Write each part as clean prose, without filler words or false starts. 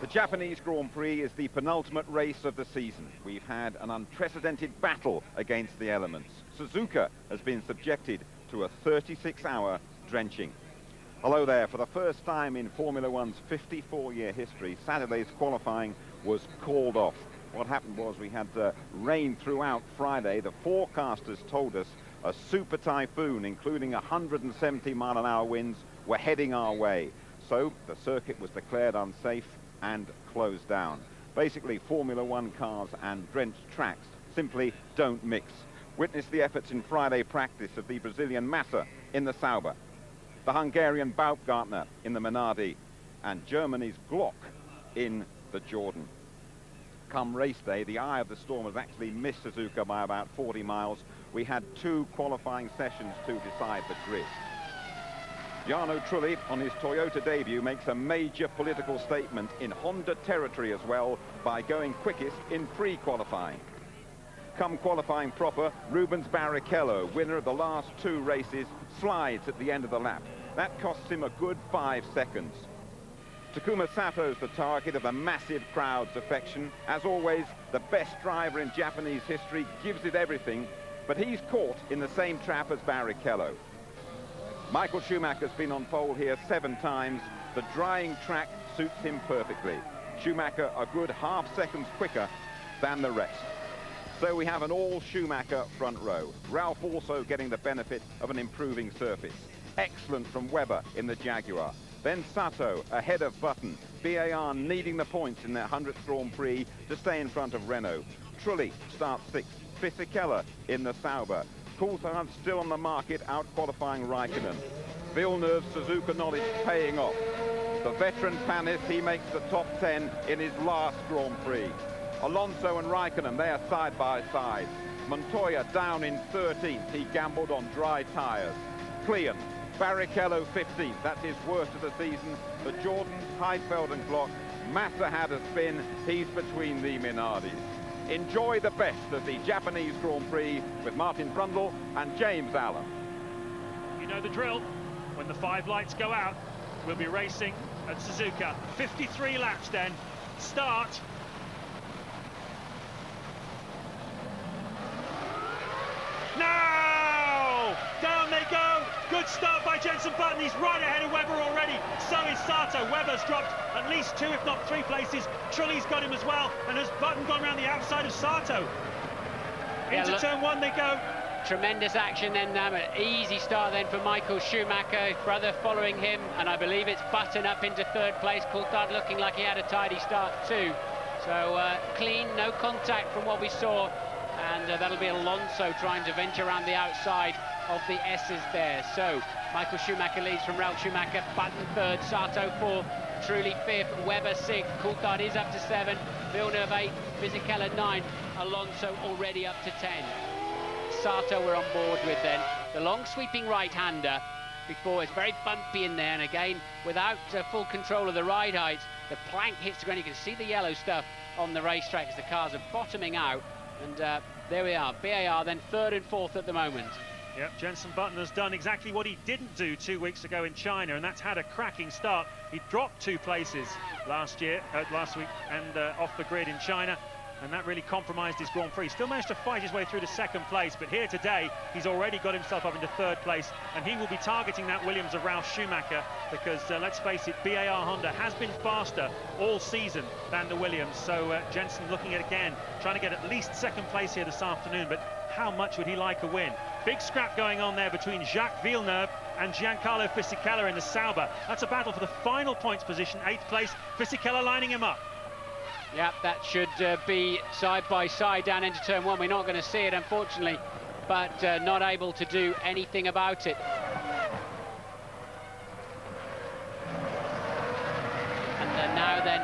The Japanese Grand Prix is the penultimate race of the season. We've had an unprecedented battle against the elements. Suzuka has been subjected to a 36-hour drenching. Hello there. For the first time in Formula One's 54-year history, Saturday's qualifying was called off. What happened was we had rain throughout Friday. The forecasters told us a super typhoon, including 170-mile-an-hour winds, were heading our way. So the circuit was declared unsafe and closed down. Basically, Formula One cars and drenched tracks simply don't mix. Witness the efforts in Friday practice of the Brazilian Massa in the Sauber, the Hungarian Baumgartner in the Minardi, and Germany's Glock in the Jordan. Come race day, the eye of the storm has actually missed Suzuka by about 40 miles. We had 2 qualifying sessions to decide the grid. Jarno Trulli, on his Toyota debut, makes a major political statement in Honda territory as well by going quickest in pre-qualifying. Come qualifying proper, Rubens Barrichello, winner of the last 2 races, slides at the end of the lap. That costs him a good 5 seconds. Takuma Sato's the target of a massive crowd's affection. As always, the best driver in Japanese history gives it everything, but he's caught in the same trap as Barrichello. Michael Schumacher's been on pole here 7 times. The drying track suits him perfectly. Schumacher a good ½ second quicker than the rest. So we have an all Schumacher front row. Ralph also getting the benefit of an improving surface. Excellent from Webber in the Jaguar. Then Sato ahead of Button. BAR needing the points in their 100th Grand Prix to stay in front of Renault. Trulli starts 6th. Fisichella in the Sauber. Coulthard still on the market, out-qualifying Raikkonen. Villeneuve's Suzuka knowledge paying off. The veteran Panis, he makes the top 10 in his last Grand Prix. Alonso and Raikkonen, they are side by side. Montoya down in 13th, he gambled on dry tyres. Klein, Barrichello 15th, that's his worst of the season. The Jordans, Heidfeld and Glock. Massa had a spin, he's between the Minardis. Enjoy the best of the Japanese Grand Prix with Martin Brundle and James Allen. You know the drill. When the 5 lights go out, we'll be racing at Suzuka. 53 laps then. Start. No! Down they go. Good start by Jenson Button. He's right ahead of Webber already. So is Sato. Webber's dropped at least 2, if not 3 places. Trulli's got him as well. And has Button gone around the outside of Sato? Into turn 1 they go. Tremendous action then. An easy start then for Michael Schumacher. His brother following him. And I believe it's Button up into 3rd place. Coulthard looking like he had a tidy start too. So clean, no contact from what we saw. And that'll be Alonso trying to venture around the outside of the S's there. So Michael Schumacher leads from Ralf Schumacher. Button 3rd, Sato 4th, Trulli 5th, Webber 6th, Coulthard is up to 7th, Villeneuve 8th, Fisichella 9th, Alonso already up to 10. Sato we're on board with then. The long sweeping right-hander before is very bumpy in there, and again without full control of the ride height, the plank hits the ground. You can see the yellow stuff on the racetrack as the cars are bottoming out. And there we are, BAR then 3rd and 4th at the moment. Yep, Jenson Button has done exactly what he didn't do 2 weeks ago in China, and that's had a cracking start. He dropped 2 places last week and off the grid in China, and that really compromised his Grand Prix. Still managed to fight his way through to 2nd place, but here today he's already got himself up into 3rd place, and he will be targeting that Williams of Ralf Schumacher because let's face it, BAR Honda has been faster all season than the Williams. So Jenson looking at again, trying to get at least 2nd place here this afternoon, but how much would he like a win? Big scrap going on there between Jacques Villeneuve and Giancarlo Fisichella in the Sauber. That's a battle for the final points position, 8th place. Fisichella lining him up. Yep, that should be side by side down into turn 1. We're not going to see it, unfortunately, but not able to do anything about it. And now then,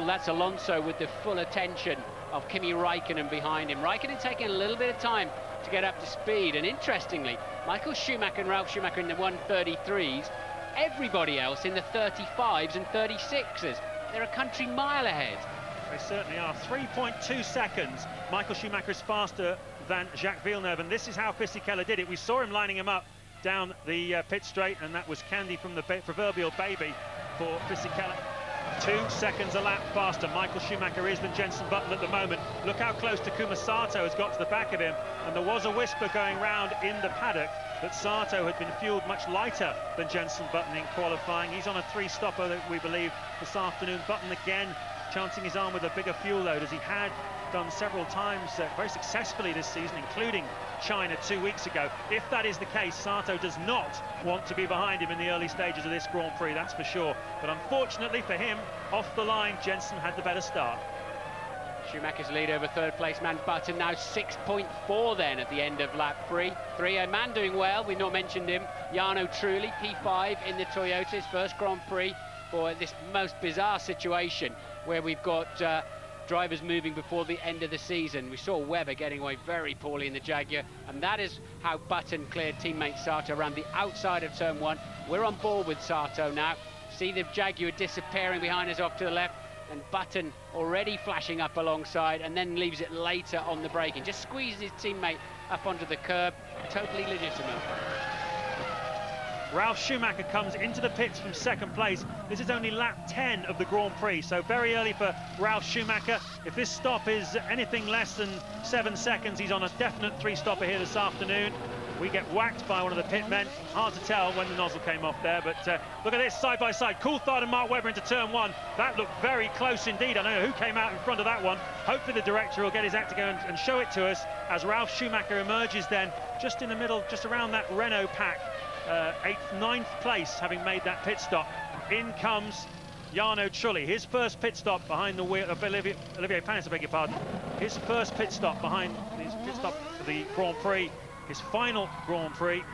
that's Alonso with the full attention of Kimi Raikkonen behind him. Raikkonen taking a little bit of time to get up to speed, and interestingly, Michael Schumacher and Ralf Schumacher in the 133s, everybody else in the 35s and 36s. They're a country mile ahead. They certainly are. 3.2 seconds. Michael Schumacher is faster than Jacques Villeneuve, and this is how Fisichella did it. We saw him lining him up down the pit straight, and that was candy from the proverbial baby for Fisichella. 2 seconds a lap faster Michael Schumacher is than Jenson Button at the moment. Look how close Takuma Sato has got to the back of him, and there was a whisper going round in the paddock that Sato had been fueled much lighter than Jenson Button in qualifying. He's on a 3-stopper, that we believe, this afternoon. Button again chancing his arm with a bigger fuel load, as he had done several times very successfully this season, including China 2 weeks ago. If that is the case, Sato does not want to be behind him in the early stages of this Grand Prix, that's for sure. But unfortunately for him, off the line, Jenson had the better start. Schumacher's lead over third place man Button, now 6.4 then at the end of lap 3. A man doing well, we've not mentioned him, Jarno Trulli, P5 in the Toyota, his first Grand Prix for this most bizarre situation where we've got drivers moving before the end of the season. We saw Webber getting away very poorly in the Jaguar, and that is how Button cleared teammate Sato around the outside of turn 1. We're on board with Sato now. See the Jaguar disappearing behind us off to the left, and Button already flashing up alongside, and then leaves it later on the braking. Just squeezes his teammate up onto the curb. Totally legitimate. Ralf Schumacher comes into the pits from second place. This is only lap 10 of the Grand Prix, so very early for Ralf Schumacher. If this stop is anything less than 7 seconds, he's on a definite 3-stopper here this afternoon. We get whacked by one of the pit men. Hard to tell when the nozzle came off there, but look at this side by side. Coulthard and Mark Webber into turn 1. That looked very close indeed. I don't know who came out in front of that one. Hopefully the director will get his act to go and show it to us as Ralf Schumacher emerges then just in the middle, just around that Renault pack. 8th, 9th place, having made that pit stop. In comes Jarno Trulli, his first pit stop behind the wheel of Olivier Panis, I beg your pardon. His first pit stop behind his pit stop for the Grand Prix, his final Grand Prix.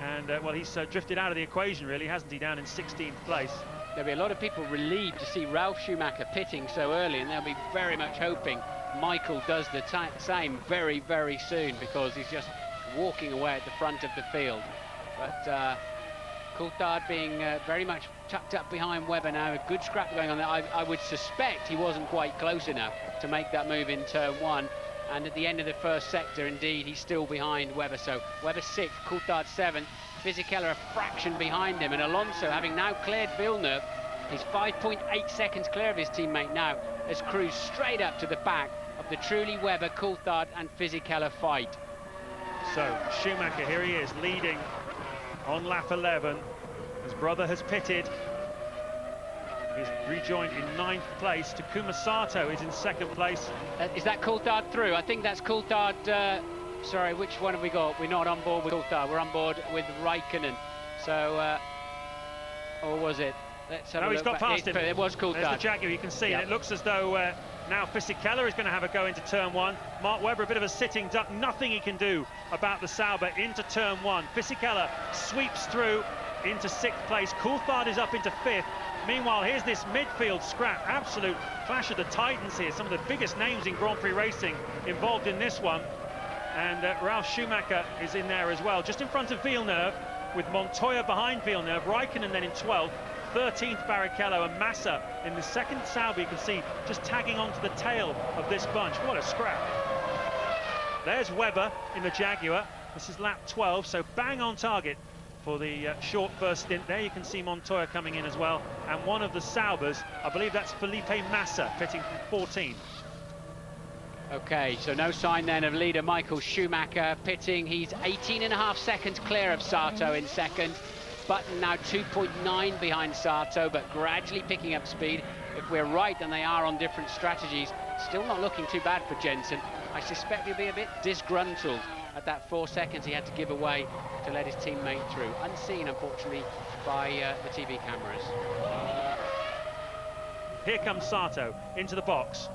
And, well, he's drifted out of the equation, really, hasn't he, down in 16th place. There'll be a lot of people relieved to see Ralf Schumacher pitting so early, and they'll be very much hoping Michael does the same very, very soon, because he's just walking away at the front of the field. But Coulthard being very much tucked up behind Webber now, a good scrap going on there. I would suspect he wasn't quite close enough to make that move in turn 1. And at the end of the first sector, indeed, he's still behind Webber. So Webber 6th, Coulthard 7th, Fisichella a fraction behind him. And Alonso, having now cleared Villeneuve, he's 5.8 seconds clear of his teammate now, has cruised straight up to the back of the Trulli, Webber, Coulthard and Fisichella fight. So Schumacher, here he is, leading on lap 11. His brother has pitted. He's rejoined in 9th place. Takuma Sato is in 2nd place. Is that Coulthard through? I think that's Coulthard. Sorry, which one have we got? We're not on board with Coulthard. We're on board with Raikkonen. So, or was it? Let's have no, a he's look got back. past him. It was Coulthard. There's the Jaguar, you can see. Yep. And it looks as though now Fisichella is going to have a go into turn 1. Mark Webber, a bit of a sitting duck. Nothing he can do about the Sauber into turn 1. Fisichella sweeps through into 6th place. Coulthard is up into 5th. Meanwhile, here's this midfield scrap. Absolute clash of the titans here. Some of the biggest names in Grand Prix racing involved in this one. And Ralf Schumacher is in there as well, just in front of Villeneuve, with Montoya behind Villeneuve. Raikkonen then in 12th. 13th Barrichello, and Massa in the 2nd Sauber. You can see just tagging onto the tail of this bunch. What a scrap. There's Webber in the Jaguar. This is lap 12, so bang on target for the short first stint. There you can see Montoya coming in as well, and one of the Saubers, I believe that's Felipe Massa, pitting from 14. Okay, so no sign then of leader Michael Schumacher pitting. He's 18.5 seconds clear of Sato in 2nd. Button now 2.9 behind Sato, but gradually picking up speed. If we're right, and they are on different strategies, still not looking too bad for Jenson. I suspect he'll be a bit disgruntled at that 4 seconds he had to give away to let his teammate through. Unseen, unfortunately, by the TV cameras. Here comes Sato into the box.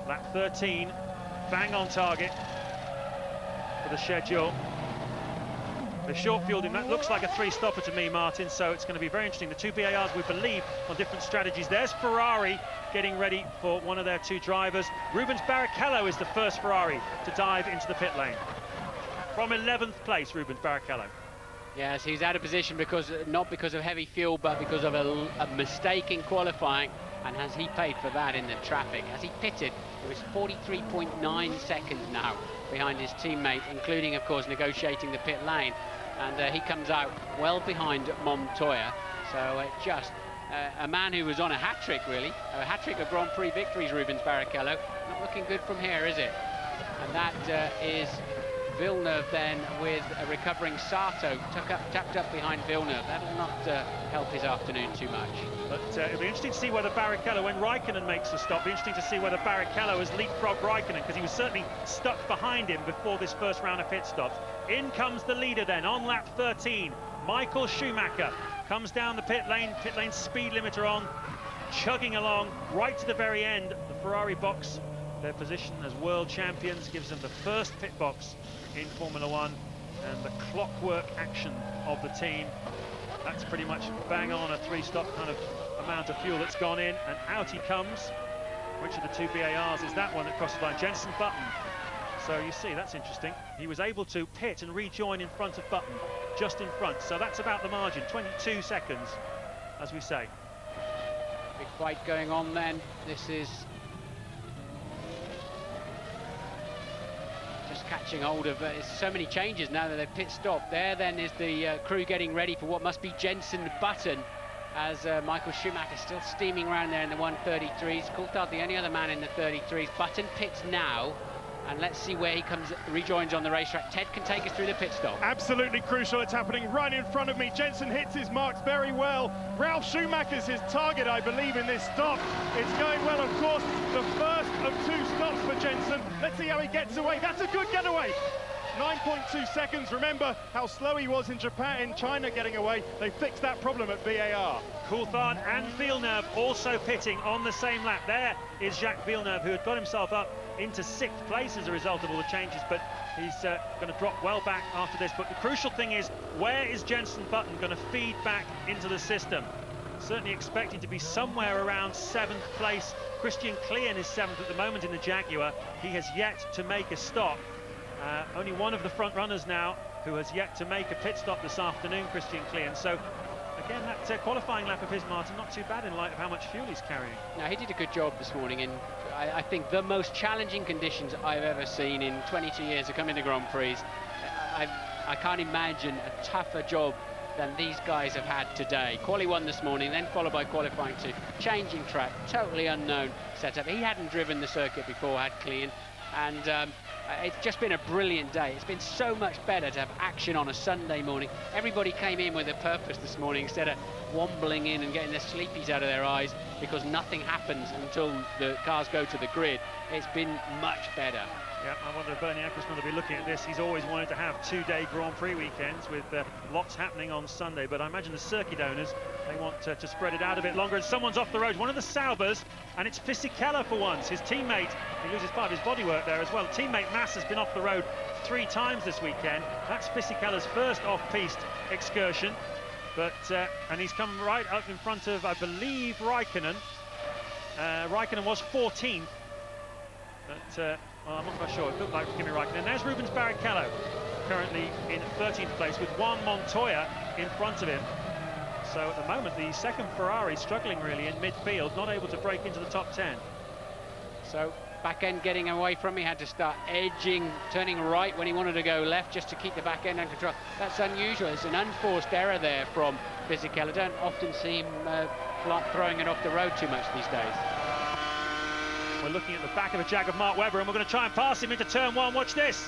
Lap 13, bang on target for the schedule. The short fielding, that looks like a 3-stopper to me, Martin, so it's going to be very interesting. The 2 BARs, we believe, on different strategies. There's Ferrari getting ready for one of their 2 drivers. Rubens Barrichello is the first Ferrari to dive into the pit lane. From 11th place, Rubens Barrichello. Yes, he's out of position because not because of heavy fuel, but because of a mistake in qualifying. And has he paid for that in the traffic? As he pitted, it was 43.9 seconds now behind his teammate, including, of course, negotiating the pit lane. And he comes out well behind Montoya. So just a man who was on a hat-trick, really. A hat-trick of Grand Prix victories, Rubens Barrichello. Not looking good from here, is it? And that is Villeneuve then with a recovering Sato, tapped up behind Villeneuve. That'll not help his afternoon too much. But it'll be interesting to see whether Barrichello, when Raikkonen makes the stop, interesting to see whether Barrichello has leapfrogged Raikkonen, because he was certainly stuck behind him before this first round of pit stops. In comes the leader then on lap 13. Michael Schumacher comes down the pit lane speed limiter on, chugging along right to the very end. The Ferrari box, their position as world champions, gives them the first pit box in Formula One, and the clockwork action of the team. That's pretty much bang on a 3-stop kind of amount of fuel that's gone in, and out he comes. Which of the two BARs is that one that crosses the line? Jenson Button. So you see, that's interesting. He was able to pit and rejoin in front of Button, just in front. So that's about the margin, 22 seconds, as we say. Big fight going on then. This is just catching hold of so many changes now that they've pit stopped. There then is the crew getting ready for what must be Jenson Button, as Michael Schumacher still steaming around there in the 133s. Coulthard the only other man in the 33s. Button pits now, and let's see where he rejoins on the racetrack. Ted can take us through the pit stop. Absolutely crucial. It's happening right in front of me. Jenson hits his marks very well. Ralf Schumacher's his target, I believe, in this stop. It's going well, of course. The first of 2 stops for Jenson. Let's see how he gets away. That's a good getaway. 9.2 seconds. Remember how slow he was in China getting away. They fixed that problem at BAR. Coulthard and Villeneuve also pitting on the same lap. There is Jacques Villeneuve, who had got himself up into 6th place as a result of all the changes, but he's going to drop well back after this. But the crucial thing is, where is Jenson Button going to feed back into the system? Certainly expecting to be somewhere around 7th place. Christian Klien is 7th at the moment in the Jaguar. He has yet to make a stop. Only one of the front runners now who has yet to make a pit stop this afternoon, Christian Klien. So again, that qualifying lap of his, Martin, not too bad in light of how much fuel he's carrying. Now, he did a good job this morning in, I think, the most challenging conditions I've ever seen in 22 years of coming to Grand Prix. I can't imagine a tougher job than these guys have had today. Quali 1 this morning, then followed by qualifying 2. Changing track, totally unknown setup. He hadn't driven the circuit before, had Klien, and it's just been a brilliant day. It's been so much better to have action on a Sunday morning. Everybody came in with a purpose this morning instead of wobbling in and getting their sleepies out of their eyes because nothing happens until the cars go to the grid. It's been much better. Yeah, I wonder if Bernie Eccleston will be looking at this. He's always wanted to have 2-day Grand Prix weekends with lots happening on Sunday, but I imagine the circuit owners, they want to spread it out a bit longer. And someone's off the road, one of the Saubers, and it's Fisichella for once. His teammate, he loses part of his bodywork there as well. Teammate Mass has been off the road 3 times this weekend. That's Fisichella's first off-piste excursion, but and he's come right up in front of, I believe, Raikkonen. Raikkonen was 14th, but well, I'm not quite sure. It looked like Kimi Raikkonen. There's Rubens Barrichello, currently in 13th place with Juan Montoya in front of him. So at the moment, the second Ferrari struggling really in midfield, not able to break into the top 10. So back end getting away from him, he had to start edging, turning right when he wanted to go left just to keep the back end under control. That's unusual. It's an unforced error there from Fisichella. Don't often see him throwing it off the road too much these days. We're looking at the back of a Jag of Mark Webber, and we're going to try and pass him into turn 1. Watch this.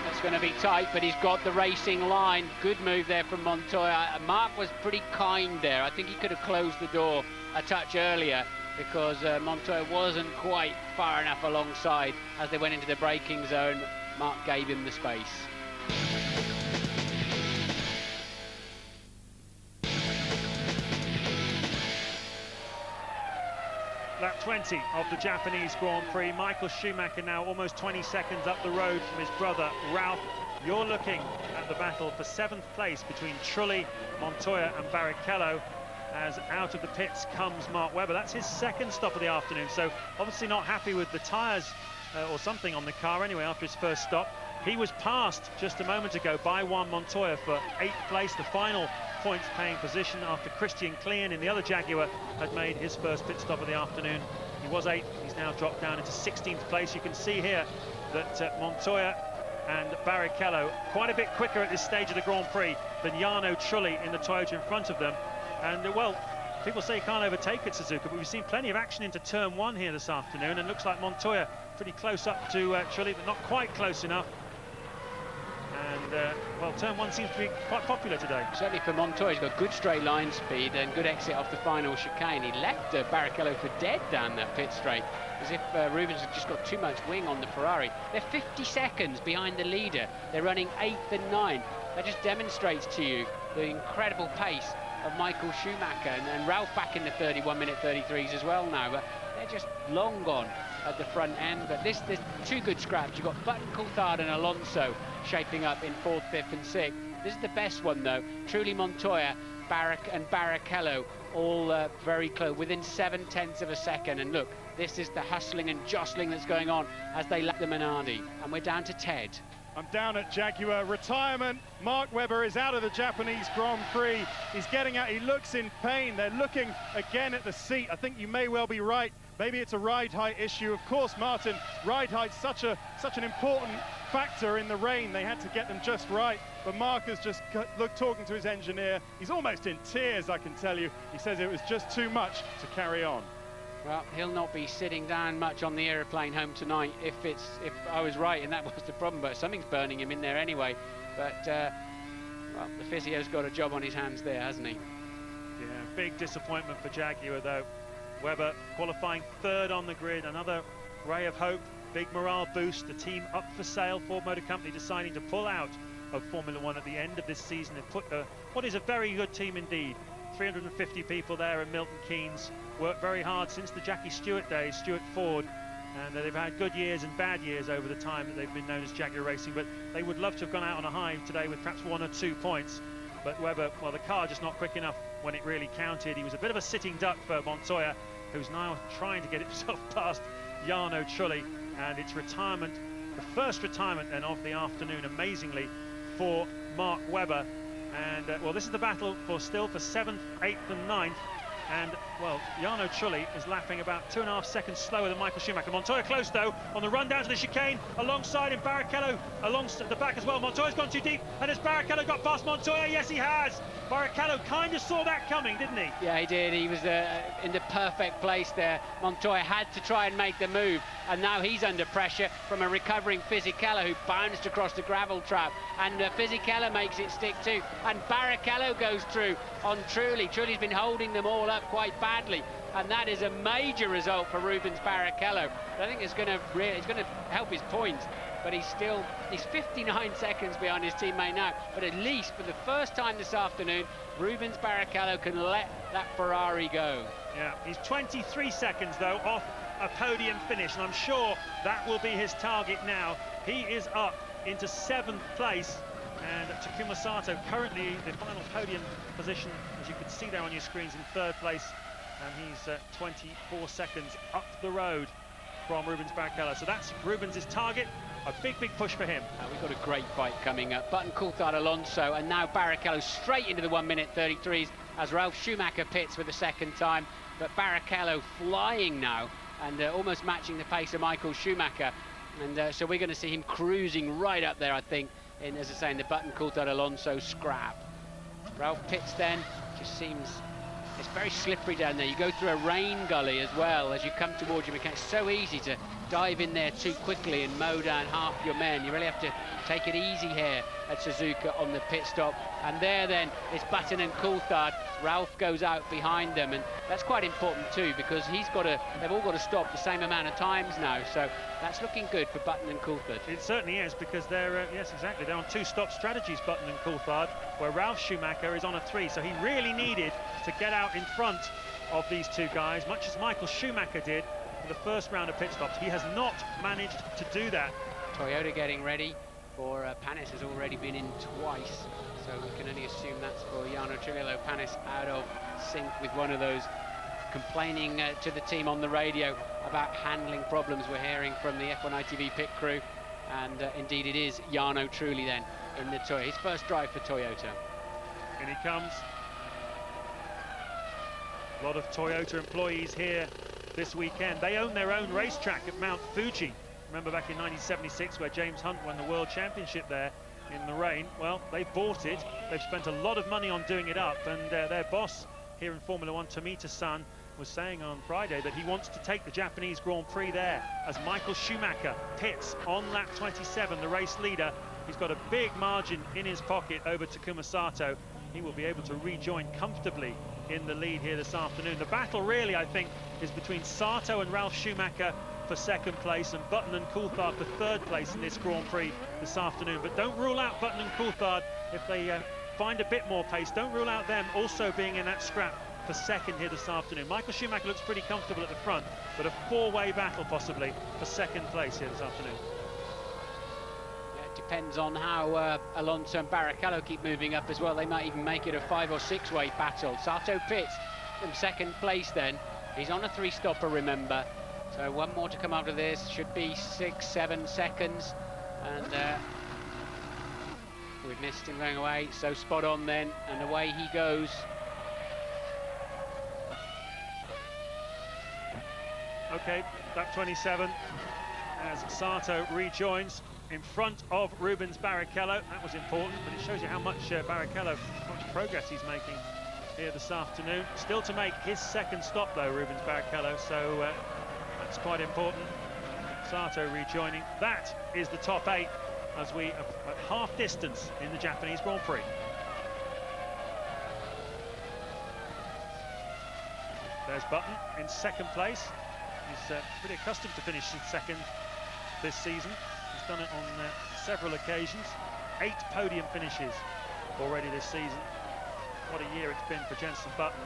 That's going to be tight, but he's got the racing line. Good move there from Montoya. Mark was pretty kind there. I think he could have closed the door a touch earlier because Montoya wasn't quite far enough alongside. As they went into the braking zone, Mark gave him the space. Lap 20 of the Japanese Grand Prix. Michael Schumacher now almost 20 seconds up the road from his brother Ralf. You're looking at the battle for 7th place between Trulli, Montoya and Barrichello, as out of the pits comes Mark Webber. That's his second stop of the afternoon, so obviously not happy with the tyres or something on the car anyway after his first stop. He was passed just a moment ago by Juan Montoya for 8th place, the final points paying position after Christian Klien in the other Jaguar had made his first pit stop of the afternoon. He was 8th, he's now dropped down into 16th place. You can see here that Montoya and Barrichello quite a bit quicker at this stage of the Grand Prix than Jarno Trulli in the Toyota in front of them. And, well, people say you can't overtake at Suzuka, but we've seen plenty of action into turn 1 here this afternoon, and looks like Montoya pretty close up to Trulli, but not quite close enough. And, well, turn 1 seems to be quite popular today. Certainly for Montoya, he's got good straight line speed and good exit off the final chicane. He left Barrichello for dead down that pit straight, as if Rubens had just got too much wing on the Ferrari. They're 50 seconds behind the leader. They're running 8th and 9th. That just demonstrates to you the incredible pace of Michael Schumacher, and Ralph back in the 31-minute 33s as well now, but they're just long gone at the front end. But there's 2 good scraps. You've got Button, Coulthard and Alonso shaping up in 4th, 5th and 6th. This is the best one though. Truly Montoya, and Barrichello all very close, within 7/10 of a second. And look, this is the hustling and jostling that's going on as they lap the Minardi. And we're down to Ted. I'm down at Jaguar retirement. Mark Webber is out of the Japanese Grand Prix. He's getting out, he looks in pain. They're looking again at the seat. I think you may well be right. Maybe it's a ride height issue. Of course, Martin, ride height's such an important factor in the rain. They had to get them just right. But Mark has just talking to his engineer. He's almost in tears, I can tell you. He says it was just too much to carry on. Well, he'll not be sitting down much on the aeroplane home tonight if I was right and that was the problem, but something's burning him in there anyway. But well, the physio's got a job on his hands there, hasn't he? Yeah, big disappointment for Jaguar though. Webber qualifying 3rd on the grid, another ray of hope, big morale boost. The team up for sale, Ford Motor Company deciding to pull out of Formula 1 at the end of this season. They've put what is a very good team indeed. 350 people there in Milton Keynes, worked very hard since the Jackie Stewart days, Stewart Ford, and they've had good years and bad years over the time that they've been known as Jaguar Racing, but they would love to have gone out on a high today with perhaps 1 or 2 points. But Webber, well, the car just not quick enough when it really counted. He was a bit of a sitting duck for Montoya, who's now trying to get himself past Jarno Trulli, and it's retirement, the first retirement then of the afternoon, amazingly, for Mark Webber. And well, this is the battle for 7th, 8th and 9th, and well, Jarno Trulli is lapping about 2.5 seconds slower than Michael Schumacher. Montoya close though on the run down to the chicane, alongside him Barrichello along the back as well. Montoya's gone too deep, and has Barrichello got past Montoya? Yes, he has. Barrichello kind of saw that coming, didn't he? Yeah, he did. He was in the perfect place there. Montoya had to try and make the move, and now he's under pressure from a recovering Fisichella, who bounced across the gravel trap, and Fisichella makes it stick too, and Barrichello goes through on Trulli. Trulli's been holding them all up quite badly, and that is a major result for Rubens Barrichello. I think it's going to help his points, but he's 59 seconds behind his teammate now. But at least for the first time this afternoon, Rubens Barrichello can let that Ferrari go. Yeah, he's 23 seconds though off a podium finish, and I'm sure that will be his target now. He is up into 7th place, and Takuma Sato currently the final podium position, as you can see there on your screens, in 3rd place, and he's 24 seconds up the road from Rubens Barrichello. So that's Rubens' target. A big push for him. We've got a great fight coming up. Button, Coulthard, Alonso, and now Barrichello straight into the 1-minute 33s as Ralf Schumacher pits for the 2nd time. But Barrichello flying now and almost matching the pace of Michael Schumacher. And so we're going to see him cruising right up there, I think, in, as I say, in the Button, Coulthard, Alonso scrap. Ralph pits then, just seems... It's very slippery down there. You go through a rain gully as well as you come towards your mechanic. It's so easy to dive in there too quickly and mow down half your men. You really have to take it easy here at Suzuka on the pit stop. And there then is Button and Coulthard. Ralph goes out behind them, and that's quite important too, because they've all got to stop the same amount of times now. So that's looking good for Button and Coulthard. It certainly is, because they're yes, exactly, they're on 2-stop strategies, Button and Coulthard, where Ralf Schumacher is on a 3. So he really needed to get out in front of these 2 guys, much as Michael Schumacher did for the first round of pit stops. He has not managed to do that. Toyota getting ready for Panis has already been in twice, so we can only assume that's for Jarno Trulli. Panis out of sync with one of those, complaining to the team on the radio about handling problems we're hearing from the F1 ITV pit crew, and indeed it is Jarno Trulli then in the Toyota, his first drive for Toyota. In he comes. A lot of Toyota employees here this weekend. They own their own racetrack at Mount Fuji. Remember back in 1976 where James Hunt won the World Championship there in the rain? Well, they bought it. They've spent a lot of money on doing it up, and their boss, here in Formula 1, Tomita-san, was saying on Friday that he wants to take the Japanese Grand Prix there as Michael Schumacher pits on lap 27, the race leader. He's got a big margin in his pocket over Takuma Sato. He will be able to rejoin comfortably in the lead here this afternoon. The battle really, I think, is between Sato and Ralf Schumacher for second place and Button and Coulthard for third place in this Grand Prix this afternoon. But don't rule out Button and Coulthard if they find a bit more pace. Don't rule out them also being in that scrap for second here this afternoon. Michael Schumacher looks pretty comfortable at the front, but a four-way battle possibly for second place here this afternoon. Yeah, it depends on how Alonso and Barrichello keep moving up as well. They might even make it a 5- or 6-way battle. Sato pits from second place then. He's on a 3-stopper, remember. So one more to come after this. Should be 6-7 seconds. And we've missed him going away. So spot on then. And away he goes. Okay, lap 27 as Sato rejoins in front of Rubens Barrichello. That was important, but it shows you how much Barrichello, how much progress he's making here this afternoon. Still to make his second stop though, Rubens Barrichello, so that's quite important. Sato rejoining. That is the top 8 as we are at half distance in the Japanese Grand Prix. There's Button in second place. He's pretty accustomed to finishing second this season. He's done it on several occasions. 8 podium finishes already this season. What a year it's been for Jenson Button.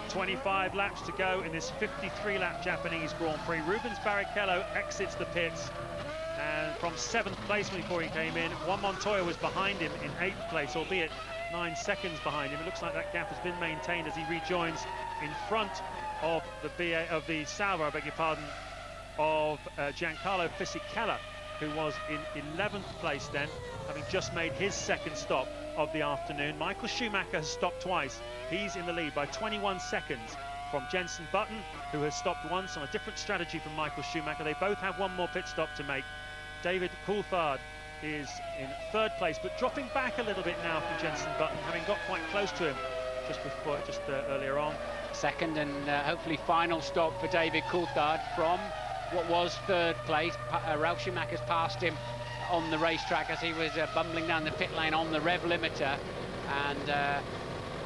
"25 laps to go in this 53-lap Japanese Grand Prix. Rubens Barrichello exits the pits and from 7th place before he came in. Juan Montoya was behind him in 8th place, albeit 9 seconds behind him. It looks like that gap has been maintained as he rejoins in front of the Salvo, I beg your pardon, of Giancarlo Fisichella, who was in 11th place then, having just made his second stop of the afternoon. Michael Schumacher has stopped twice. He's in the lead by 21 seconds from Jenson Button, who has stopped once on a different strategy from Michael Schumacher. They both have one more pit stop to make. David Coulthard is in 3rd place, but dropping back a little bit now from Jenson Button, having got quite close to him just earlier on. Second and hopefully final stop for David Coulthard from what was 3rd place. Ralf Schumacher's passed him on the racetrack as he was bumbling down the pit lane on the rev limiter, and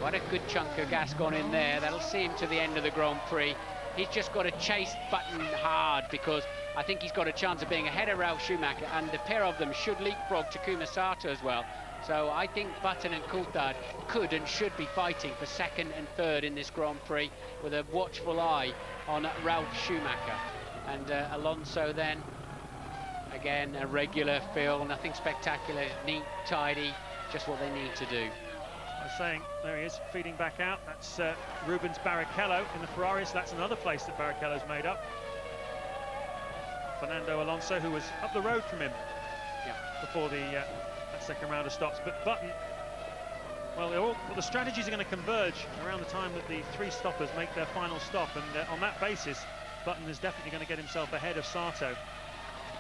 what a good chunk of gas gone in there. That'll see him to the end of the Grand Prix. He's just got to chase Button hard, because I think he's got a chance of being ahead of Ralf Schumacher, and the pair of them should leapfrog Takuma Sato as well. So I think Button and Coulthard could and should be fighting for 2nd and 3rd in this Grand Prix, with a watchful eye on Ralf Schumacher. And Alonso then, again, a regular fill, nothing spectacular, neat, tidy, just what they need to do. I was saying, there he is, feeding back out. That's Rubens Barrichello in the Ferrari, so that's another place that Barrichello's made up. Fernando Alonso, who was up the road from him before that second round of stops. But Button, well, the strategies are going to converge around the time that the 3 stoppers make their final stop, and on that basis, Button is definitely going to get himself ahead of Sato.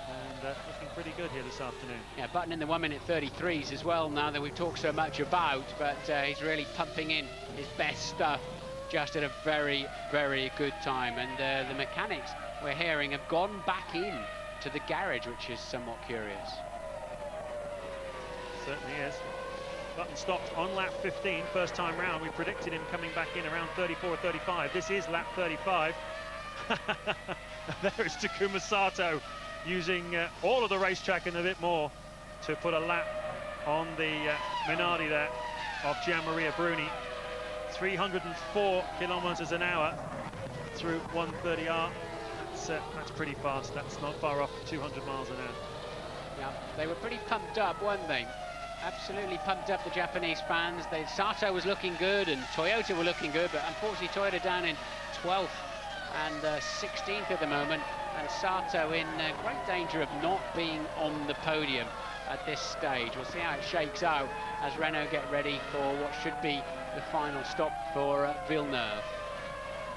And looking pretty good here this afternoon. Yeah, Button in the 1:33 33s as well, now that we've talked so much about, but he's really pumping in his best stuff just at a very, very good time. And the mechanics, we're hearing, have gone back in to the garage, which is somewhat curious. Certainly is. Button stopped on lap 15, first time round. We predicted him coming back in around 34 or 35. This is lap 35. There is Takuma Sato, using all of the racetrack and a bit more to put a lap on the Minardi there of Gianmaria Bruni. 304 kilometers an hour through 130R. That's pretty fast. That's not far off 200 miles an hour. Yeah, they were pretty pumped up, weren't they? Absolutely pumped up, the Japanese fans. Sato was looking good and Toyota were looking good, but unfortunately Toyota down in 12th and 16th at the moment, and Sato in great danger of not being on the podium at this stage. We'll see how it shakes out as Renault get ready for what should be the final stop for Villeneuve.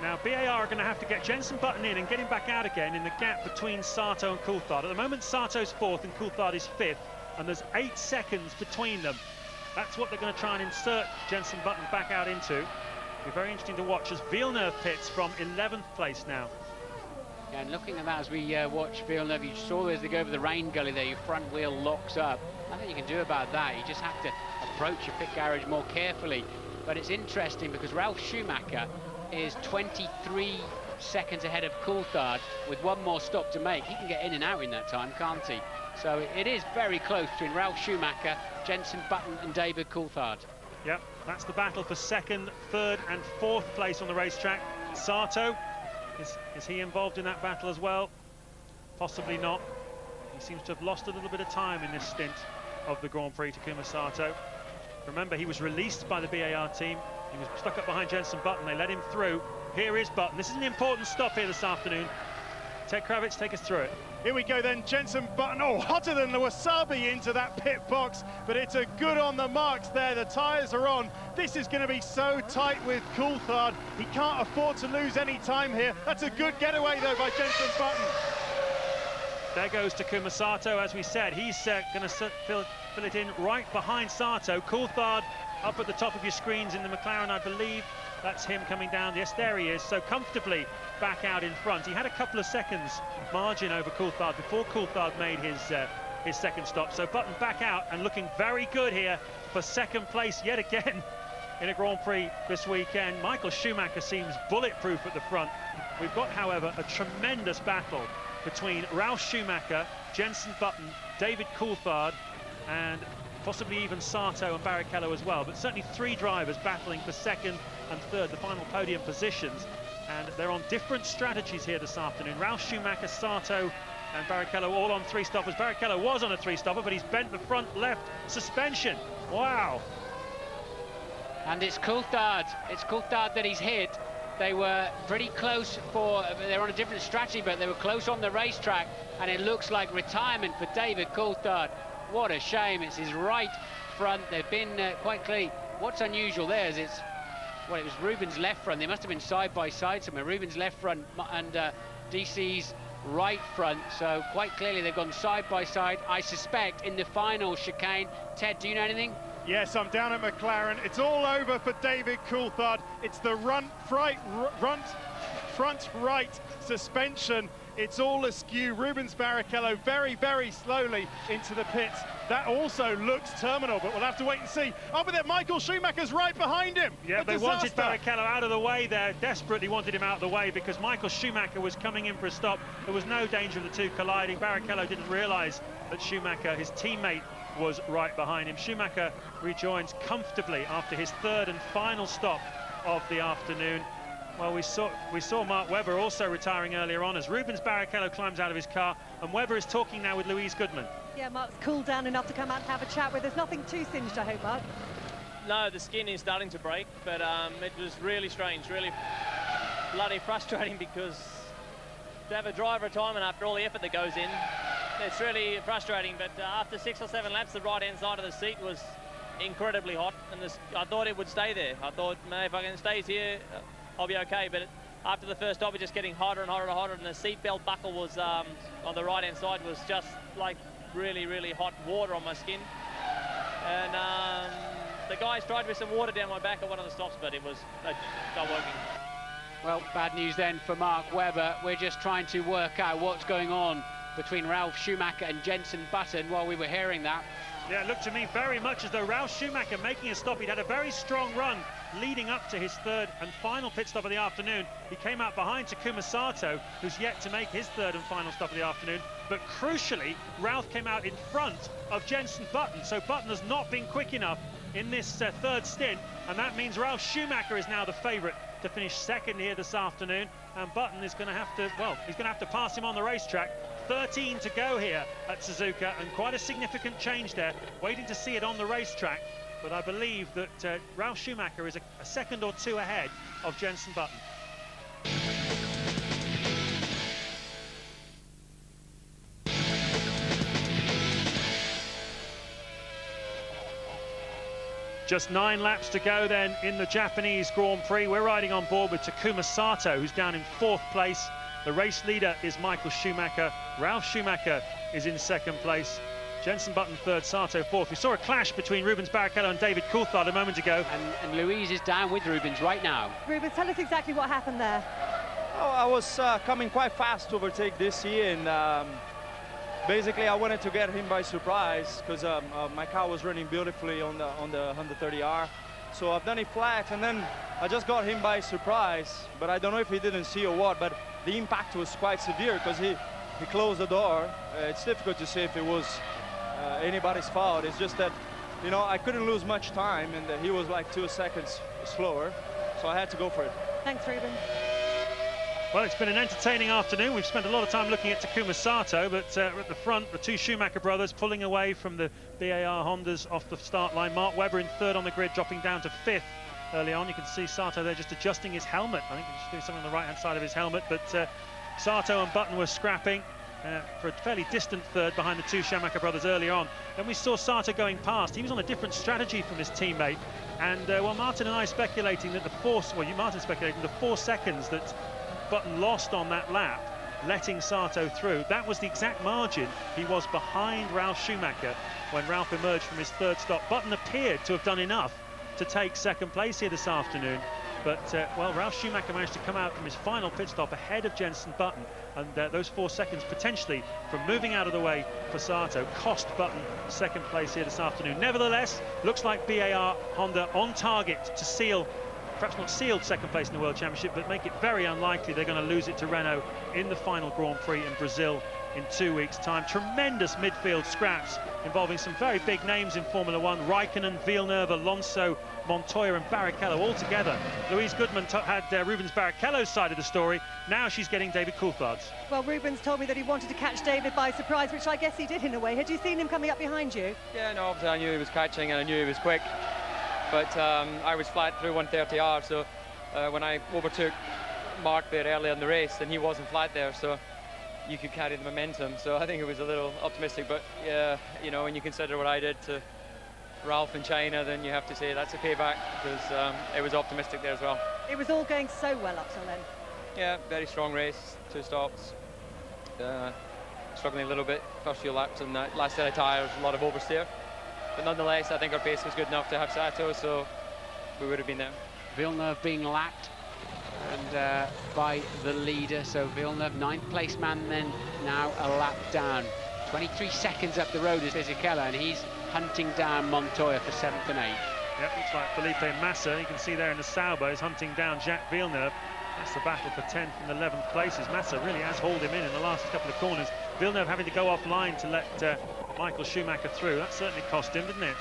Now BAR are going to have to get Jenson Button in and get him back out again in the gap between Sato and Coulthard. At the moment Sato's 4th and Coulthard is 5th. and there's 8 seconds between them. That's what they're going to try and insert Jenson Button back out into. It'll be very interesting to watch as Villeneuve pits from 11th place now. Yeah, and looking at that as we watch Villeneuve, you saw as they go over the rain gully there, your front wheel locks up. Nothing you can do about that. You just have to approach your pit garage more carefully. But it's interesting because Ralf Schumacher is 23 seconds ahead of Coulthard with one more stop to make. He can get in and out in that time, can't he? So it is very close between Ralf Schumacher, Jenson Button and David Coulthard. Yep, that's the battle for 2nd, 3rd and 4th place on the racetrack. Sato, is he involved in that battle as well? Possibly not. He seems to have lost a little bit of time in this stint of the Grand Prix to Takuma Sato. Remember, he was released by the BAR team. He was stuck up behind Jenson Button. They let him through. Here is Button. This is an important stop here this afternoon. Ted Kravitz, take us through it. Here we go then, Jenson Button, oh, hotter than the wasabi into that pit box, but it's a good on the marks there, the tyres are on. This is going to be so tight with Coulthard. He can't afford to lose any time here. That's a good getaway though by Jenson Button. There goes Takuma Sato, as we said. He's going to fill it in right behind Sato. Coulthard up at the top of your screens in the McLaren, I believe. That's him coming down. Yes, there he is, so comfortably back out in front. He had a couple of seconds margin over Coulthard before Coulthard made his second stop. So Button back out and looking very good here for 2nd place yet again in a Grand Prix this weekend. Michael Schumacher seems bulletproof at the front. We've got, however, a tremendous battle between Ralf Schumacher, Jenson Button, David Coulthard, and possibly even Sato and Barrichello as well. But certainly 3 drivers battling for 2nd and 3rd, the final podium positions. And they're on different strategies here this afternoon. Ralf Schumacher, Sato and Barrichello all on 3-stoppers. Barrichello was on a 3-stopper, but he's bent the front left suspension. Wow. And it's Coulthard. It's Coulthard that he's hit. They were pretty close they're on a different strategy, but they were close on the racetrack, and it looks like retirement for David Coulthard. What a shame. It's his right front. They've been quite clearly. What's unusual there is it was Rubin's left front. They must have been side by side somewhere. Rubin's left front and DC's right front. So quite clearly they've gone side by side. I suspect in the final chicane. Ted, do you know anything? Yes, I'm down at McLaren. It's all over for David Coulthard. It's the front right suspension. It's all askew. Rubens Barrichello very, very slowly into the pits. That also looks terminal, but we'll have to wait and see. Oh, but then Michael Schumacher's right behind him. Yeah, they wanted Barrichello out of the way there, desperately wanted him out of the way because Michael Schumacher was coming in for a stop. There was no danger of the two colliding. Barrichello didn't realise that Schumacher, his teammate, was right behind him. Schumacher rejoins comfortably after his 3rd and final stop of the afternoon. Well, we saw Mark Webber also retiring earlier on as Rubens Barrichello climbs out of his car, and Webber is talking now with Louise Goodman. Yeah, Mark's cooled down enough to come out and have a chat with us. Nothing too singed, I hope, Mark. No, the skin is starting to break, but it was really strange, really bloody frustrating because to have a driver retirement after all the effort that goes in, it's really frustrating. But after 6 or 7 laps, the right-hand side of the seat was incredibly hot, and I thought it would stay there. I thought, man, if I can stay here, I'll be okay. But after the first stop, it's just getting hotter and hotter and hotter, and the seatbelt buckle was on the right-hand side was just like really, really hot water on my skin. And the guys tried with some water down my back at one of the stops, but it was not working. Well, bad news then for Mark Webber. We're just trying to work out what's going on between Ralf Schumacher and Jenson Button while we were hearing that. Yeah, it looked to me very much as though Ralf Schumacher making a stop. He'd had a very strong run leading up to his 3rd and final pit stop of the afternoon. He came out behind Takuma Sato, who's yet to make his 3rd and final stop of the afternoon. But crucially, Ralf came out in front of Jenson Button. So Button has not been quick enough in this 3rd stint. And that means Ralf Schumacher is now the favourite to finish 2nd here this afternoon. And Button is going to have to, well, he's going to have to pass him on the racetrack. 13 to go here at Suzuka, and quite a significant change there. Waiting to see it on the racetrack, but I believe that Ralf Schumacher is a second or 2 ahead of Jenson Button. Just 9 laps to go then in the Japanese Grand Prix. We're riding on board with Takuma Sato, who's down in 4th place. The race leader is Michael Schumacher. Ralf Schumacher is in 2nd place. Jenson Button third, Sato fourth. We saw a clash between Rubens Barrichello and David Coulthard a moment ago. And Louise is down with Rubens right now. Rubens, tell us exactly what happened there. Oh, I was coming quite fast to overtake this year, and basically I wanted to get him by surprise because my car was running beautifully on the 130R. So I've done it flat, and then I just got him by surprise. But I don't know if he didn't see or what, but the impact was quite severe because he closed the door. It's difficult to say if it was anybody's fault. It's just that, you know, I couldn't lose much time, and he was like 2 seconds slower, so I had to go for it. Thanks, Rubens. Well, it's been an entertaining afternoon. We've spent a lot of time looking at Takuma Sato, but at the front, the two Schumacher brothers pulling away from the BAR Hondas off the start line. Mark Webber in third on the grid, dropping down to fifth early on. You can see Sato there just adjusting his helmet. I think he's just doing something on the right-hand side of his helmet, but Sato and Button were scrapping for a fairly distant third behind the two Schumacher brothers early on. Then we saw Sato going past. He was on a different strategy from his teammate, and well, Martin and I speculating that Martin speculating the 4 seconds that Button lost on that lap, letting Sato through, that was the exact margin he was behind Ralf Schumacher when Ralf emerged from his third stop. Button appeared to have done enough to take second place here this afternoon, but well, Ralf Schumacher managed to come out from his final pit stop ahead of Jenson Button, and those 4 seconds potentially from moving out of the way for Sato cost Button second place here this afternoon. Nevertheless, looks like BAR Honda on target to seal, perhaps not sealed second place in the World Championship, but make it very unlikely they're going to lose it to Renault in the final Grand Prix in Brazil in 2 weeks' time. Tremendous midfield scraps involving some very big names in Formula One: Raikkonen, Villeneuve, Alonso, Montoya and Barrichello all together. Louise Goodman had Rubens Barrichello's side of the story. Now she's getting David Coulthard's. Well, Rubens told me that he wanted to catch David by surprise, which I guess he did in a way. Had you seen him coming up behind you? Yeah, no, obviously I knew he was catching and I knew he was quick. But I was flat through 130R, so when I overtook Mark there earlier in the race, and he wasn't flat there, so you could carry the momentum. So I think it was a little optimistic, but yeah, you know, when you consider what I did to Ralf in China, then you have to say that's a payback, because it was optimistic there as well. It was all going so well up till then. Yeah, very strong race, 2 stops. Struggling a little bit first few laps, and that last set of tyres, a lot of oversteer. But nonetheless, I think our pace was good enough to have Sato, so we would have been there. Villeneuve being lapped and by the leader, so Villeneuve 9th place man, then now a lap down. 23 seconds up the road is Fisichella, and he's hunting down Montoya for 7th and 8th. Yep, looks like Felipe Massa, you can see there in the Sauber, is hunting down Jacques Villeneuve. That's the battle for 10th and 11th places. Massa really has hauled him in the last couple of corners. Villeneuve having to go offline to let Michael Schumacher through. That certainly cost him, didn't it?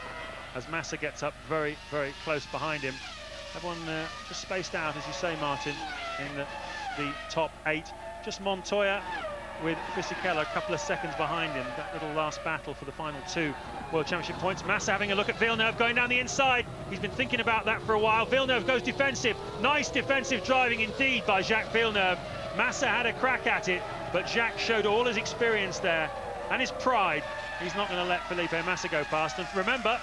As Massa gets up very, very close behind him. Everyone just spaced out, as you say, Martin, in the top 8. Just Montoya with Fisichella a couple of seconds behind him. That little last battle for the final 2 World Championship points. Massa having a look at Villeneuve going down the inside. He's been thinking about that for a while. Villeneuve goes defensive. Nice defensive driving indeed by Jacques Villeneuve. Massa had a crack at it, but Jacques showed all his experience there and his pride. He's not going to let Felipe Massa go past. And remember,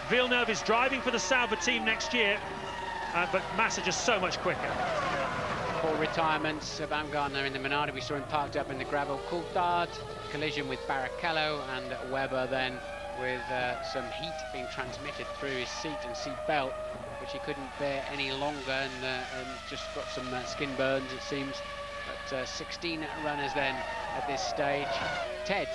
Villeneuve is driving for the Sauber team next year, but Massa just so much quicker. 4 retirements. Baumgartner in the Minardi, we saw him parked up in the gravel. Coulthard, collision with Barrichello, and Webber then with some heat being transmitted through his seat and seat belt, which he couldn't bear any longer, and just got some skin burns, it seems. But 16 runners then at this stage. Ted.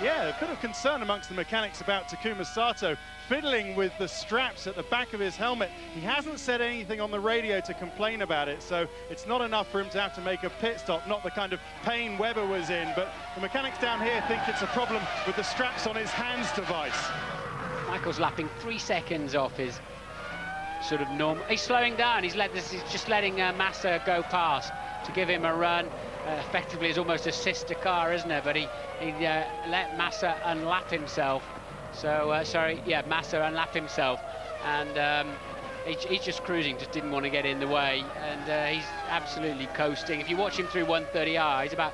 Yeah, a bit of concern amongst the mechanics about Takuma Sato fiddling with the straps at the back of his helmet. He hasn't said anything on the radio to complain about it, so it's not enough for him to have to make a pit stop, not the kind of pain Webber was in, but the mechanics down here think it's a problem with the straps on his hands device. Michael's lapping 3 seconds off his sort of normal. He's slowing down, he's just letting Massa go past to give him a run. Effectively, it's almost a sister car, isn't it? But he let Massa unlap himself. So, Massa unlap himself. And he's just cruising, just didn't want to get in the way. And he's absolutely coasting. If you watch him through 130R, he's about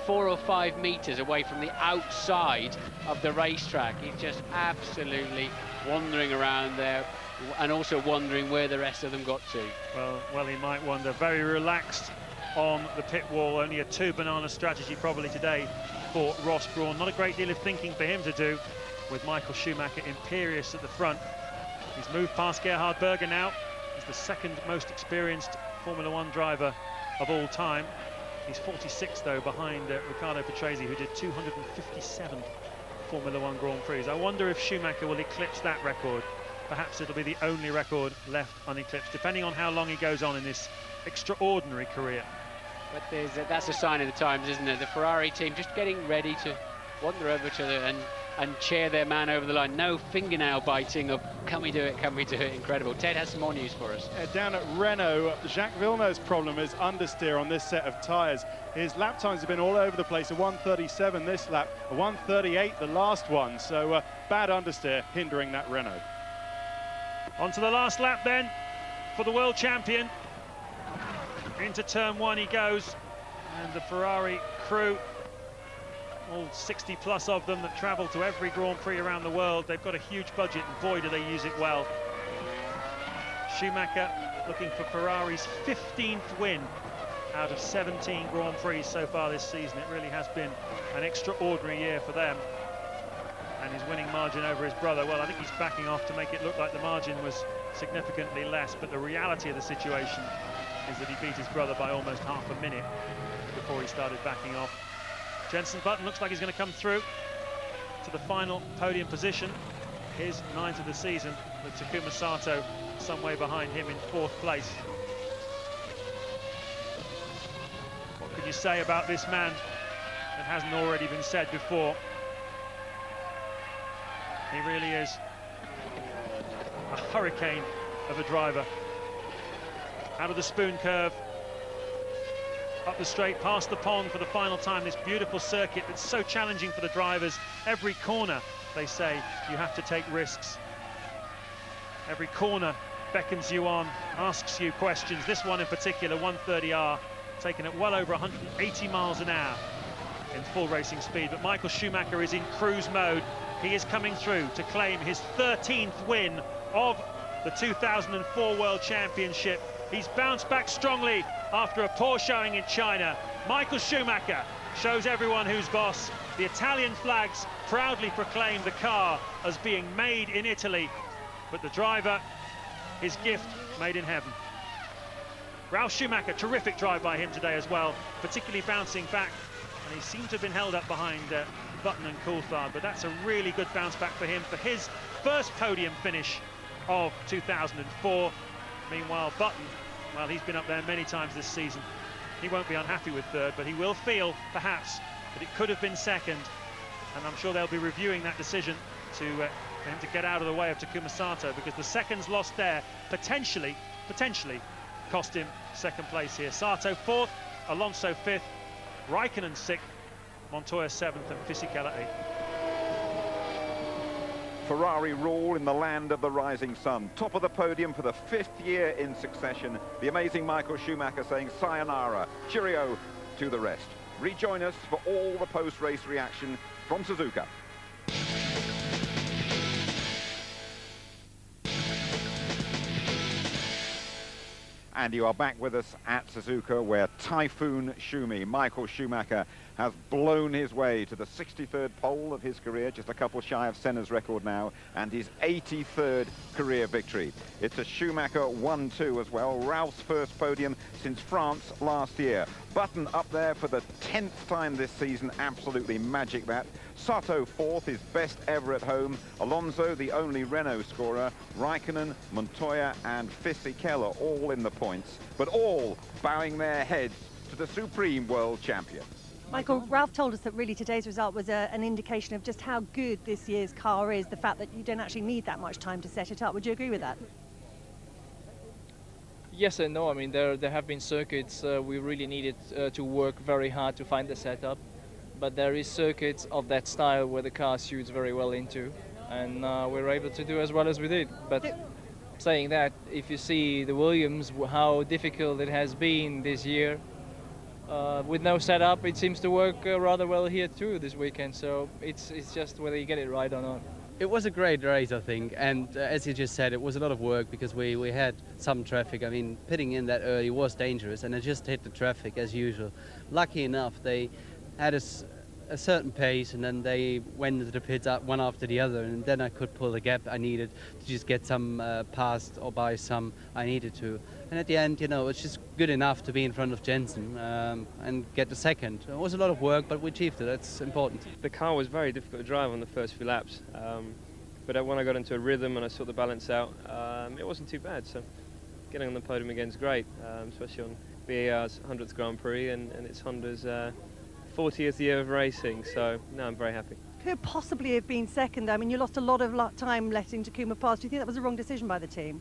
4 or 5 meters away from the outside of the racetrack. He's just absolutely wandering around there, and also wondering where the rest of them got to. Well, he might wonder. Very relaxed on the pit wall. Only a 2-banana strategy probably today for Ross Brawn. Not a great deal of thinking for him to do. with Michael Schumacher imperious at the front. He's moved past Gerhard Berger now. He's the second most experienced Formula One driver of all time. He's 46 though, behind Riccardo Patrese, who did 257 Formula One Grand Prix. I wonder if Schumacher will eclipse that record. Perhaps it'll be the only record left uneclipsed, depending on how long he goes on in this extraordinary career. But that's a sign of the times, isn't it? The Ferrari team just getting ready to wander over to and cheer their man over the line. No fingernail biting of, can we do it, can we do it? Incredible. Ted has some more news for us. Down at Renault, Jacques Villeneuve's problem is understeer on this set of tyres. His lap times have been all over the place. A 1:37 this lap, a 1:38 the last one. So bad understeer hindering that Renault. On to the last lap then for the world champion. Into turn one he goes, and the Ferrari crew, all 60 plus of them that travel to every Grand Prix around the world, they've got a huge budget, and boy do they use it well. Schumacher looking for Ferrari's 15th win out of 17 Grand Prix so far this season. It really has been an extraordinary year for them. And his winning margin over his brother, well, I think he's backing off to make it look like the margin was significantly less, but the reality of the situation is that he beat his brother by almost half a minute before he started backing off. Jenson Button looks like he's going to come through to the final podium position, his 9th of the season, with Takuma Sato some way behind him in 4th place. What can you say about this man that hasn't already been said before? He really is a hurricane of a driver. Out of the spoon curve, up the straight, past the pond for the final time. This beautiful circuit that's so challenging for the drivers. Every corner, they say, you have to take risks. Every corner beckons you on, asks you questions. This one in particular, 130R, taken at well over 180 miles an hour in full racing speed. But Michael Schumacher is in cruise mode. He is coming through to claim his 13th win of the 2004 World Championship. He's bounced back strongly after a poor showing in China. Michael Schumacher shows everyone who's boss. The Italian flags proudly proclaim the car as being made in Italy, but the driver, his gift made in heaven. Ralf Schumacher, terrific drive by him today as well, particularly bouncing back, and he seemed to have been held up behind Button and Coulthard, but that's a really good bounce back for him for his first podium finish of 2004. Meanwhile, Button, well, he's been up there many times this season. He won't be unhappy with 3rd, but he will feel, perhaps, that it could have been 2nd. And I'm sure they'll be reviewing that decision for him to get out of the way of Takuma Sato, because the seconds lost there potentially cost him 2nd place here. Sato 4th, Alonso 5th, Raikkonen 6th, Montoya 7th, and Fisichella 8th. Ferrari rule in the land of the rising sun. Top of the podium for the 5th year in succession. The amazing Michael Schumacher saying sayonara, cheerio to the rest. Rejoin us for all the post-race reaction from Suzuka. And you are back with us at Suzuka, where Typhoon Schumi, Michael Schumacher, has blown his way to the 63rd pole of his career, just a couple shy of Senna's record now, and his 83rd career victory. It's a Schumacher 1-2 as well, Ralph's first podium since France last year. Button up there for the 10th time this season, absolutely magic that. Sato 4th, his best ever at home. Alonso, the only Renault scorer. Raikkonen, Montoya and Fisichella all in the points, but all bowing their heads to the supreme world champion. Michael, Ralph told us that really today's result was an indication of just how good this year's car is, the fact that you don't actually need that much time to set it up. Would you agree with that? Yes and no. I mean, there have been circuits we really needed to work very hard to find the setup, but there is circuits of that style where the car suits very well into, and we were able to do as well as we did. But saying that, if you see the Williams, how difficult it has been this year, with no setup, it seems to work rather well here too this weekend. So it's just whether you get it right or not. It was a great race, I think, and as you just said, it was a lot of work because we had some traffic. I mean, pitting in that early was dangerous, and it just hit the traffic as usual. Lucky enough, they had us a certain pace, and then they went into the pits up one after the other, and then I could pull the gap I needed to just get some past or by some I needed to. And at the end, you know, it's just good enough to be in front of Jensen and get the second. It was a lot of work, but we achieved it. That's important. The car was very difficult to drive on the first few laps, but when I got into a rhythm and I sorted the balance out, it wasn't too bad. So getting on the podium again is great, especially on BAR's 100th Grand Prix, and it's Honda's 40th year of racing, so no, I'm very happy. Could possibly have been second. I mean, you lost a lot of time letting Takuma pass. Do you think that was a wrong decision by the team?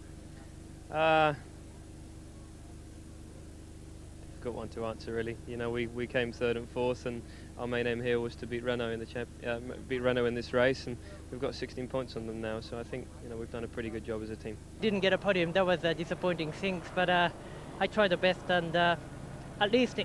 Difficult one to answer, really. You know, we came third and fourth, and our main aim here was to beat Renault in the beat Renault in this race, and we've got 16 points on them now. So I think, you know, we've done a pretty good job as a team. Didn't get a podium. That was a disappointing thing, but I tried the best, and at least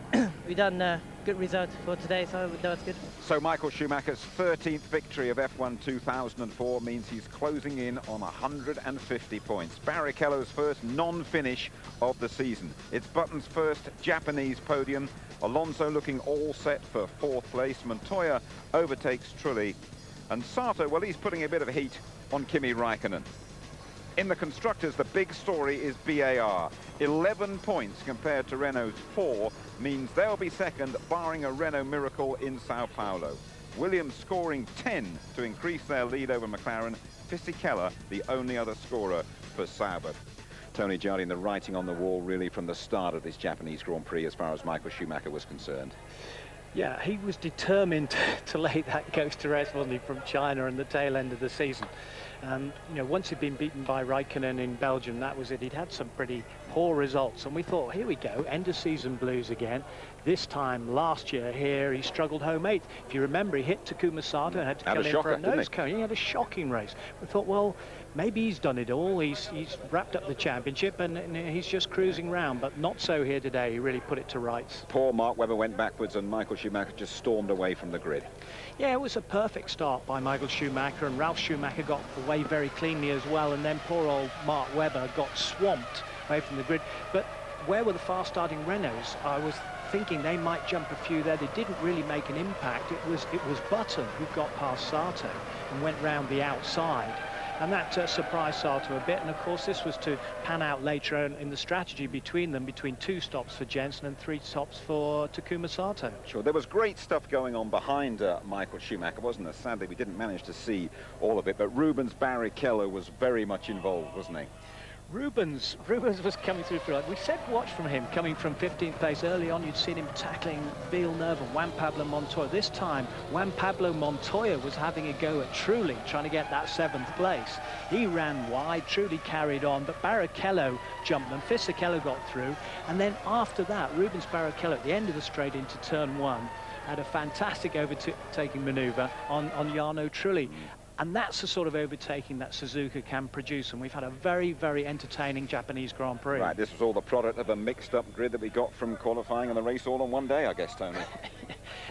we done a good result for today, so that was good. So Michael Schumacher's 13th victory of F1 2004 means he's closing in on 150 points. Barrichello's first non-finish of the season. It's Button's first Japanese podium. Alonso looking all set for 4th place. Montoya overtakes Trulli. And Sato, well, he's putting a bit of heat on Kimi Raikkonen. In the constructors, the big story is BAR. 11 points compared to Renault's 4 means they'll be second, barring a Renault miracle in Sao Paulo. Williams scoring 10 to increase their lead over McLaren. Fisichella, the only other scorer for Sauber. Tony Jardine, the writing on the wall really from the start of this Japanese Grand Prix as far as Michael Schumacher was concerned. Yeah, he was determined to lay that ghost to rest, wasn't he, from China and the tail end of the season. And, you know, once he'd been beaten by Raikkonen in Belgium, that was it. He'd had some pretty poor results. And we thought, here we go, end of season blues again. This time last year here, he struggled home 8th. If you remember, he hit Takuma Sato and had to come in for a nose cone. He had a shocking race. We thought, well, maybe he's done it all. He's wrapped up the championship and he's just cruising round. But not so here today. He really put it to rights. Poor Mark Webber went backwards and Michael Schumacher just stormed away from the grid. Yeah, it was a perfect start by Michael Schumacher, and Ralf Schumacher got away very cleanly as well, and then poor old Mark Webber got swamped away from the grid. But where were the fast-starting Renaults? I was thinking they might jump a few there. They didn't really make an impact. It was Button who got past Sato and went round the outside. And that surprised Sato a bit. And of course, this was to pan out later on in the strategy between them, between 2 stops for Jensen and 3 stops for Takuma Sato. Sure, there was great stuff going on behind Michael Schumacher, wasn't there? Sadly, we didn't manage to see all of it, but Rubens Barrichello was very much involved, wasn't he? Rubens was coming through for, we said watch from him coming from 15th place early on. You'd seen him tackling Villeneuve and Juan Pablo Montoya. This time Juan Pablo Montoya was having a go at Trulli, trying to get that 7th place. He ran wide, Trulli carried on, but Barrichello jumped them. Fisichella got through, and then after that Rubens Barrichello at the end of the straight into turn 1 had a fantastic overtaking maneuver on Jarno Trulli. And that's the sort of overtaking that Suzuka can produce. And we've had a very, very entertaining Japanese Grand Prix. Right, this was all the product of a mixed-up grid that we got from qualifying and the race all on one day, I guess, Tony.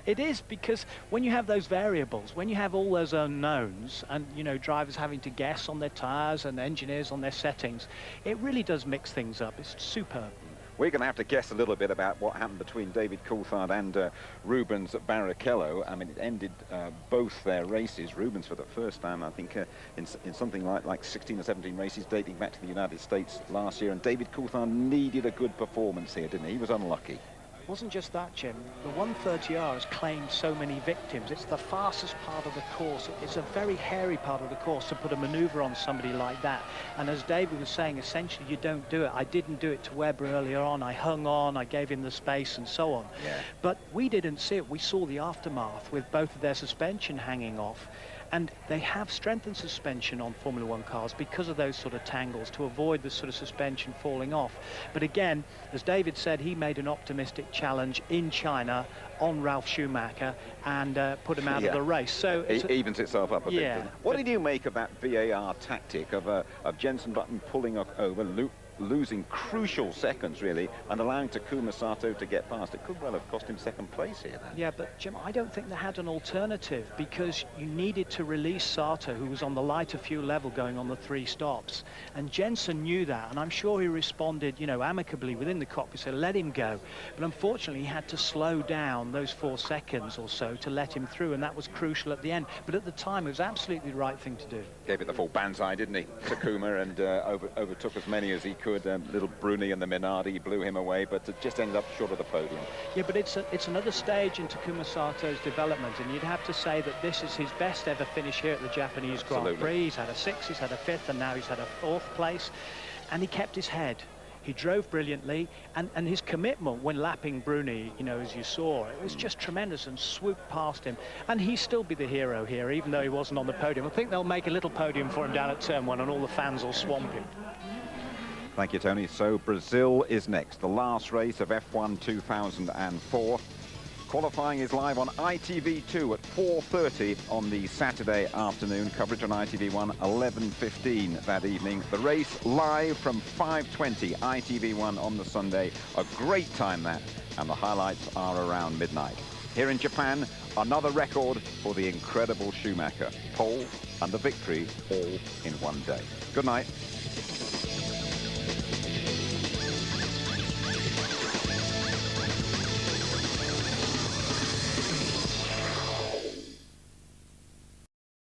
It is, because when you have those variables, when you have all those unknowns, and, you know, drivers having to guess on their tyres and engineers on their settings, it really does mix things up. It's superb. We're going to have to guess a little bit about what happened between David Coulthard and Rubens Barrichello. I mean, it ended both their races. Rubens for the first time, I think, in something like 16 or 17 races dating back to the United States last year. And David Coulthard needed a good performance here, didn't he? He was unlucky. It wasn't just that, Jim. The 130R has claimed so many victims. It's the fastest part of the course. It's a very hairy part of the course to put a maneuver on somebody like that. And as David was saying, essentially you don't do it. I didn't do it to Webber earlier on. I hung on, I gave him the space and so on. Yeah. But we didn't see it. We saw the aftermath with both of their suspension hanging off. And they have strengthened suspension on Formula One cars because of those sort of tangles to avoid the sort of suspension falling off. But again, as David said, he made an optimistic challenge in China on Ralf Schumacher and put him out of the race. So it evens itself up a bit. What did you make of that VAR tactic of Jenson Button pulling over losing crucial seconds, really, and allowing Takuma Sato to get past. It could well have cost him second place here. Yeah, but Jim, I don't think they had an alternative, because you needed to release Sato, who was on the lighter fuel level going on the 3 stops. And Jensen knew that, and I'm sure he responded, you know, amicably within the cockpit, so let him go. But unfortunately, he had to slow down those 4 seconds or so to let him through, and that was crucial at the end. But at the time, it was absolutely the right thing to do. Gave it the full banzai, didn't he, Takuma, and overtook as many as he could. Little Bruni and the Minardi blew him away, but it just ended up short of the podium. Yeah, but it's another stage in Takuma Sato's development, and you'd have to say that this is his best ever finish here at the Japanese Grand Prix. He's had a 6th, he's had a 5th, and now he's had a 4th place, and he kept his head. He drove brilliantly, and his commitment when lapping Bruni, you know, as you saw, it was just tremendous, and swooped past him. And he'll still be the hero here, even though he wasn't on the podium. I think they'll make a little podium for him down at turn 1, and all the fans will swamp him. Thank you, Tony. So Brazil is next, the last race of F1 2004. Qualifying is live on ITV2 at 4:30 on the Saturday afternoon. Coverage on ITV1 11:15 that evening. The race live from 5:20 ITV1 on the Sunday. A great time that, and the highlights are around midnight. Here in Japan, another record for the incredible Schumacher. Pole and the victory all in one day. Good night.